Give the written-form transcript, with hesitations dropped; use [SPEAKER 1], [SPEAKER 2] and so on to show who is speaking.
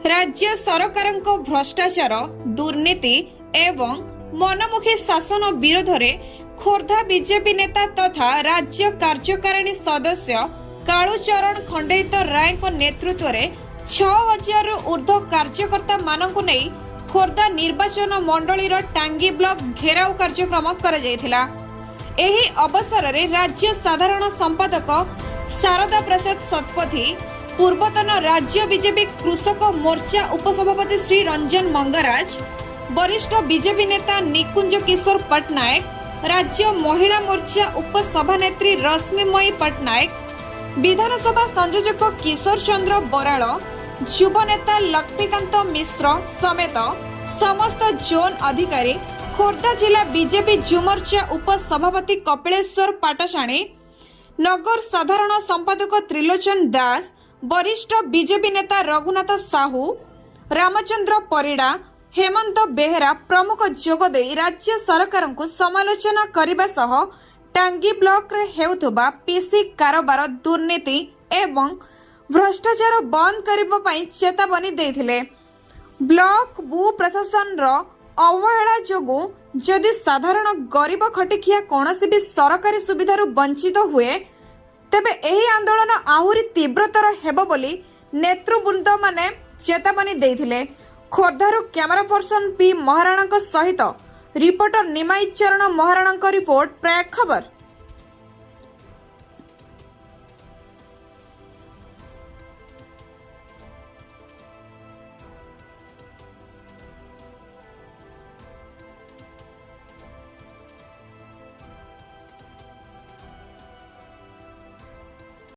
[SPEAKER 1] राज्य सरकार भ्रष्टाचार दुर्नीति एवं मनमुखी शासन विरोध में खोर्धा बीजेपी नेता तथा राज्य कार्यकारिणी सदस्य कालूचरण खंडेत राय नेतृत्व में 6000 ऊर्ध्व कार्यकर्ता मानकु नहीं खोर्धा निर्वाचन मंडली टांगी ब्लॉक घेराव कार्यक्रम करा जायथिला। एही अवसर में राज्य साधारण संपादक शारदा प्रसाद शतपथी, पूर्वतन राज्य बीजेपी कृषक मोर्चा उपसभापति श्री रंजन मंगराज, वरिष्ठ बीजेपी नेता निकुंज किशोर पटनायक, राज्य महिला मोर्चा उपसभानेत्री रश्मिमयी पटनायक, विधानसभा संयोजक किशोर चंद्र बराड़, युव नेता लक्ष्मीकांत मिश्र समेत समस्त जोन अधिकारी, खोर्धा जिला बीजेपी जुमोर्चा उपसभापति कपिलेश्वर पाटशाणी, नगर साधारण संपादक त्रिलोचन दास, वरिष्ठ बीजेपी नेता रघुनाथ साहू, रामचंद्र परिड़ा, हेमंत बेहेरा प्रमुख जोगदे राज्य सरकार को समालोचना करने सह टांगी ब्लॉक रे हेउथबा पीसी कारोबार दुर्नीति एवं भ्रष्टाचार बंद करने पई चेतावनी देथिले। ब्लॉक भू प्रशासन रो अवहेला जोगु जदि साधारण गरीब खटिखिया कौनसी भी सरकारी सुविधारु वंचित हुए तेबे एही आंदोलन आहुरी तीव्रतर हेबो बोली नेतृवृंद माने चेतावनी देथिले। खोर्धारू कैमरा पर्सन पी महाराणा सहित रिपोर्टर निमाई चरण महाराणा रिपोर्ट प्राय खबर।